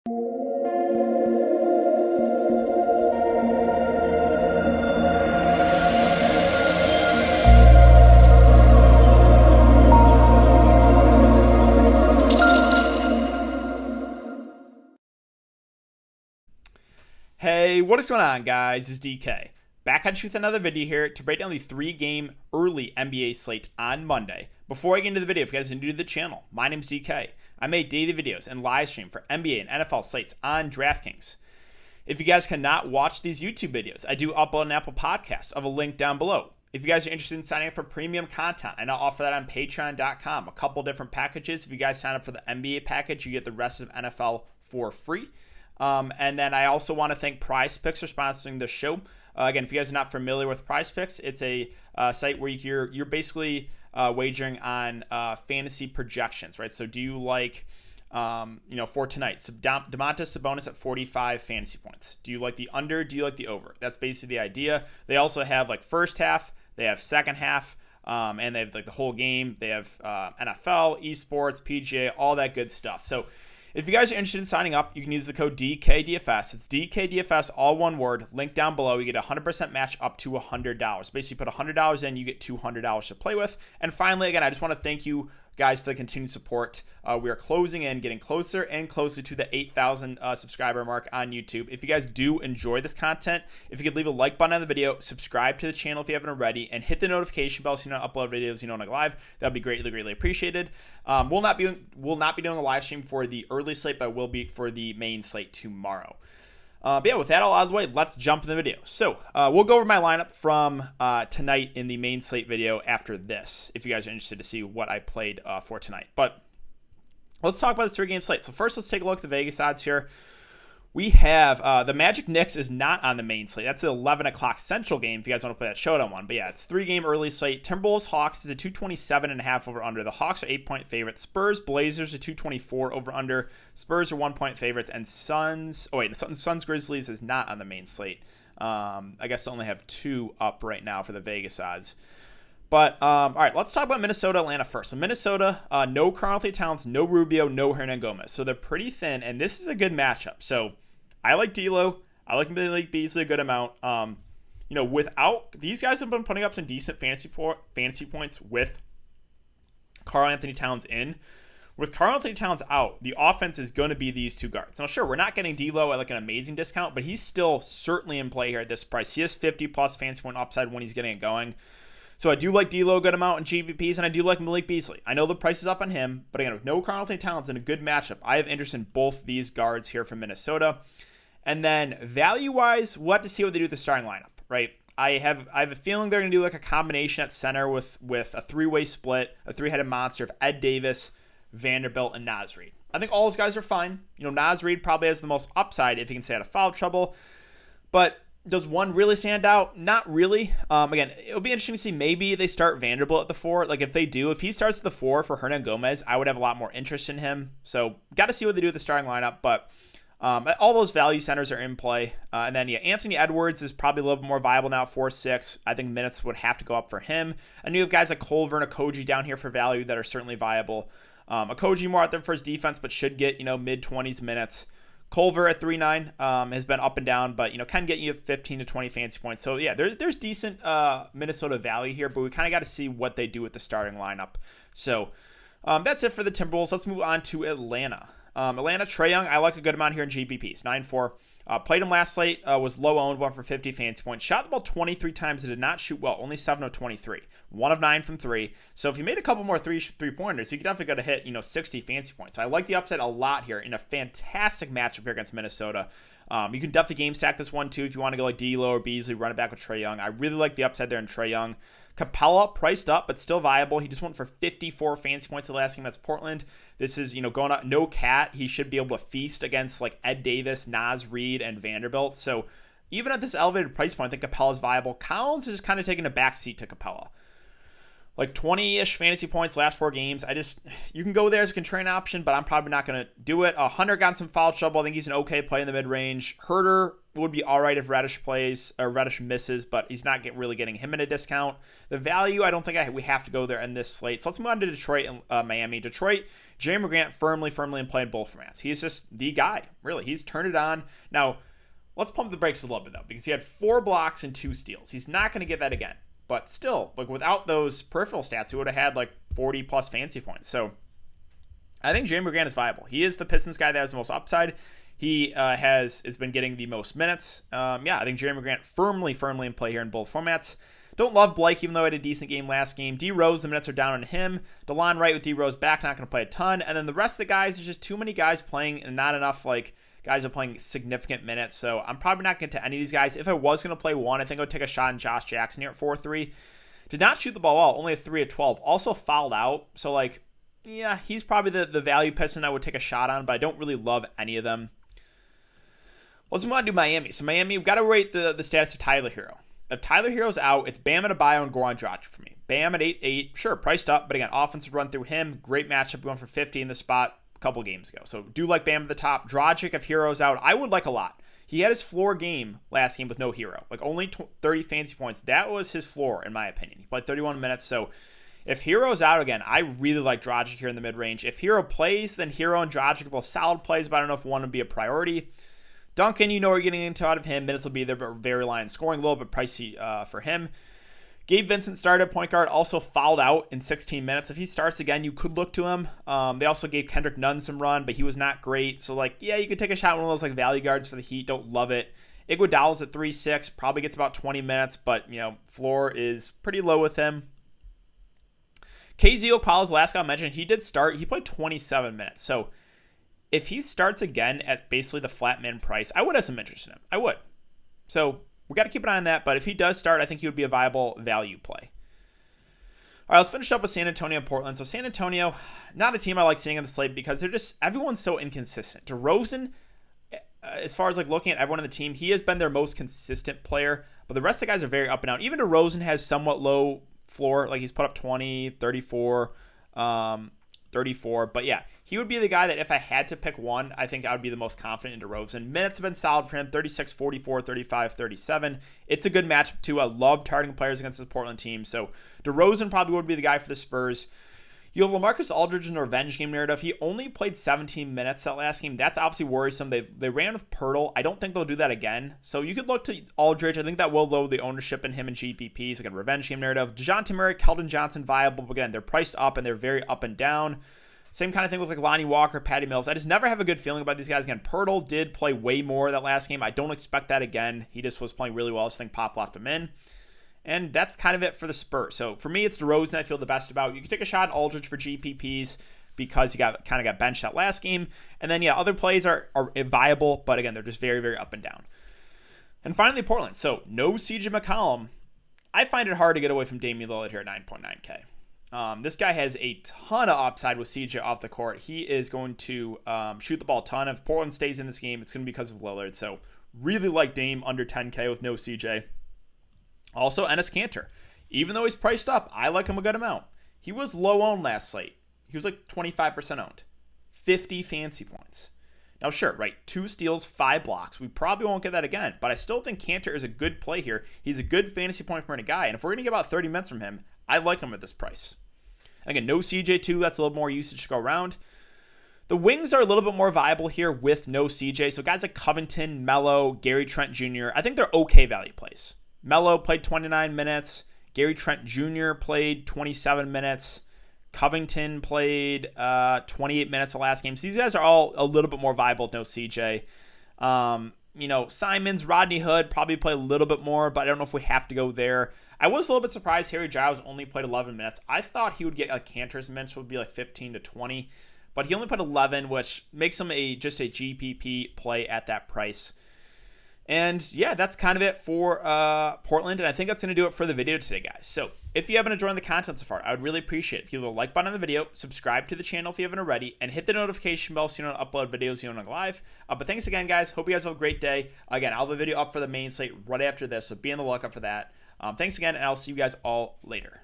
Hey, what is going on, guys? It's DK. Back at you with another video here to break down the 3-game early NBA slate on Monday. Before I get into the video, if you guys are new to the channel, my name is DK. I make daily videos and live stream for NBA and NFL slates on Draftkings. If you guys cannot watch these YouTube videos, I do upload an Apple Podcast. I have a link down below. If you guys are interested in signing up for premium content, I now offer that on patreon.com. A couple different packages. If you guys sign up for the NBA package, you get the rest of NFL for free. And then I also want to thank Prize Picks for sponsoring the show. Again, if you guys are not familiar with Prize Picks, it's a site where you're basically wagering on fantasy projections, right? So do you like, for tonight, Domantas Sabonis at 45 fantasy points? Do you like the under? Do you like the over? That's basically the idea. They also have like first half, they have second half, and they have like the whole game. They have NFL, esports, PGA, all that good stuff. So if you guys are interested in signing up, you can use the code DKDFS. It's DKDFS, all one word. Link down below. You get a 100% match up to $100. Basically, put $100 in, you get $200 to play with. And finally, again, I just want to thank you guys for the continued support. We are closing in, getting closer and closer to the 8,000 subscriber mark on YouTube. If you guys do enjoy this content, if you could leave a like button on the video, subscribe to the channel if you haven't already, and hit the notification bell so you don't upload videos you don't like live. That would be greatly appreciated. We'll not be doing a live stream for the early slate, but will be for the main slate tomorrow. But yeah, with that all out of the way, let's jump in the video. So we'll go over my lineup from tonight in the main slate video after this, if you guys are interested to see what I played for tonight. But let's talk about this 3-game slate. So first, let's take a look at the Vegas odds here. We have the Magic Knicks is not on the main slate. That's an 11 o'clock Central game if you guys want to play that showdown one. But yeah, it's 3-game early slate. Timberwolves Hawks is a 227.5 over under. The Hawks are 8-point favorites. Spurs Blazers are 224 over under. Spurs are 1-point favorites. And Suns Grizzlies is not on the main slate. I guess I only have 2 up right now for the Vegas odds. But, all right, let's talk about Minnesota, Atlanta first. So Minnesota, no Karl-Anthony Towns, no Rubio, no Hernan Gomez. So they're pretty thin, and this is a good matchup. So I like D'Lo. I like Malik Beasley a good amount. Without these guys have been putting up some decent fantasy points with Karl-Anthony Towns in. With Karl-Anthony Towns out, the offense is going to be these 2 guards. Now, sure, we're not getting D'Lo at like an amazing discount, but he's still certainly in play here at this price. He has 50-plus fantasy point upside when he's getting it going. So I do like D'Lo a good amount in GPPs, and I do like Malik Beasley. I know the price is up on him, but again, with no Karl-Anthony Towns and a good matchup, I have interest in both these guards here from Minnesota. And then value-wise, we'll have to see what they do with the starting lineup, right? I have a feeling they're going to do like a combination at center with a 3-way split, a 3-headed monster of Ed Davis, Vanderbilt, and Naz Reid. I think all those guys are fine. Naz Reid probably has the most upside if he can stay out of foul trouble. But does one really stand out? Not really. Again, it'll be interesting to see. Maybe they start Vanderbilt at the 4. Like if they do, if he starts at the 4 for Hernan Gomez, I would have a lot more interest in him. So got to see what they do with the starting lineup. But all those value centers are in play. And then, Anthony Edwards is probably a little bit more viable now at 4-6. I think minutes would have to go up for him. And you have guys like Culver and Okogie down here for value that are certainly viable. Okogie more out there for his defense, but should get, mid-20s minutes. Culver at 3.9 has been up and down, but, can get you 15 to 20 fantasy points. So, yeah, there's decent Minnesota value here, but we kind of got to see what they do with the starting lineup. So that's it for the Timberwolves. Let's move on to Atlanta. Atlanta, Trae Young, I like a good amount here in GPPs, 9-4. Played him last slate, was low owned, 1 for 50 fantasy points. Shot the ball 23 times and did not shoot well, only 7 of 23. 1 of 9 from 3. So if you made a couple more three-pointers, you could definitely go to hit, 60 fantasy points. I like the upside a lot here in a fantastic matchup here against Minnesota. You can definitely game stack this one too if you want to go like D'Lo or Beasley, run it back with Trae Young. I really like the upside there in Trae Young. Capella priced up, but still viable. He just went for 54 fantasy points the last game. That's Portland. This is, going up. No cat. He should be able to feast against like Ed Davis, Naz Reid, and Vanderbilt. So even at this elevated price point, I think Capella's viable. Collins is just kind of taking a back seat to Capella. like 20-ish fantasy points last 4 games. You can go there as a contrarian option, but I'm probably not going to do it. Hunter got some foul trouble. I think he's an okay play in the mid-range. Herter would be all right if Reddish plays or Reddish misses, but he's not really getting him at a discount. The value, I don't think we have to go there in this slate. So let's move on to Detroit and Miami. Detroit, Jeremy Grant firmly in play in both formats. He's just the guy, really. He's turned it on. Now, let's pump the brakes a little bit, though, because he had 4 blocks and 2 steals. He's not going to get that again. But still, like without those peripheral stats, he would have had like 40 plus fantasy points. So I think Jeremy Grant is viable. He is the Pistons guy that has the most upside. He has been getting the most minutes. I think Jeremy Grant firmly in play here in both formats. Don't love Blake, even though he had a decent game last game. D Rose, the minutes are down on him. DeLon Wright with D Rose back, not going to play a ton. And then the rest of the guys, there's just too many guys playing and not enough guys are playing significant minutes, so I'm probably not going to any of these guys. If I was going to play one, I think I would take a shot on Josh Jackson here at 4-3. Did not shoot the ball well, only a 3 of 12. Also fouled out, so he's probably the value Piston I would take a shot on, but I don't really love any of them. Let's move on to Miami. So Miami, we've got to rate the status of Tyler Hero. If Tyler Hero's out, it's Bam Adebayo and Goran Dragic for me. Bam at 8-8, sure, priced up, but again, offensive run through him. Great matchup, going for 50 in the spot couple games ago. So do like Bam at the top. Dragic, if Hero's out, I would like a lot. He had his floor game last game with no Hero. Only 30 fantasy points. That was his floor, in my opinion. He played 31 minutes. So if Hero's out again, I really like Dragic here in the mid-range. If Hero plays, then Hero and Dragic are both solid plays, but I don't know if one would be a priority. Duncan, you're getting into out of him. Minutes will be there, but very light in scoring. A little bit pricey for him. Gabe Vincent started at point guard, also fouled out in 16 minutes. If he starts again, you could look to him. They also gave Kendrick Nunn some run, but he was not great. So, you could take a shot at one of those value guards for the Heat. Don't love it. Iguodala's at 3-6, probably gets about 20 minutes, but, floor is pretty low with him. KZ Okpala's last guy I mentioned, he did start. He played 27 minutes. So, if he starts again at basically the flat min price, I would have some interest in him. I would. So, we got to keep an eye on that, but if he does start, I think he would be a viable value play. All right, let's finish up with San Antonio and Portland. So San Antonio, not a team I like seeing on the slate because everyone's so inconsistent. DeRozan, as far as looking at everyone on the team, he has been their most consistent player, but the rest of the guys are very up and down. Even DeRozan has somewhat low floor, he's put up 20, 34, 34. But yeah, he would be the guy that if I had to pick one, I think I would be the most confident in DeRozan. Minutes have been solid for him, 36, 44, 35, 37. It's a good matchup too. I love targeting players against the Portland team. So DeRozan probably would be the guy for the Spurs. You have LaMarcus Aldridge in the revenge game narrative. He only played 17 minutes that last game. That's obviously worrisome. They ran with Pirtle. I don't think they'll do that again. So you could look to Aldridge. I think that will lower the ownership in him and GPPs. Again, revenge game narrative. DeJounte Murray, Keldon Johnson, viable. But again, they're priced up and they're very up and down. Same kind of thing with Lonnie Walker, Patty Mills. I just never have a good feeling about these guys. Again, Pirtle did play way more that last game. I don't expect that again. He just was playing really well. I just think Pop left him in. And that's kind of it for the Spurs. So for me, it's DeRozan I feel the best about. You can take a shot at Aldridge for GPPs because you got benched that last game. And then, other plays are viable, but again, they're just very, very up and down. And finally, Portland. So no CJ McCollum. I find it hard to get away from Damian Lillard here at 9.9K. This guy has a ton of upside with CJ off the court. He is going to shoot the ball a ton. If Portland stays in this game, it's going to be because of Lillard. So really like Dame under 10K with no CJ. Also, Enes Kanter. Even though he's priced up, I like him a good amount. He was low owned last slate. He was 25% owned. 50 fancy points. Now, sure, right, 2 steals, 5 blocks. We probably won't get that again, but I still think Kanter is a good play here. He's a good fantasy point per minute guy, and if we're going to get about 30 minutes from him, I like him at this price. Again, no CJ too. That's a little more usage to go around. The wings are a little bit more viable here with no CJ. So guys like Covington, Melo, Gary Trent Jr., I think they're okay value plays. Melo played 29 minutes. Gary Trent Jr. played 27 minutes. Covington played 28 minutes the last game. So these guys are all a little bit more viable with no CJ. Simons, Rodney Hood probably play a little bit more, but I don't know if we have to go there. I was a little bit surprised Harry Giles only played 11 minutes. I thought he would get Kanter's minutes would be 15 to 20, but he only played 11, which makes him just a GPP play at that price. And yeah, that's kind of it for Portland, and I think that's going to do it for the video today, guys. So if you haven't enjoyed the content so far, I would really appreciate it if you hit the like button on the video, subscribe to the channel if you haven't already, and hit the notification bell so you don't upload videos you don't live. But thanks again, guys. Hope you guys have a great day. Again, I'll have a video up for the main slate right after this, so be on the lookout for that. Thanks again, and I'll see you guys all later.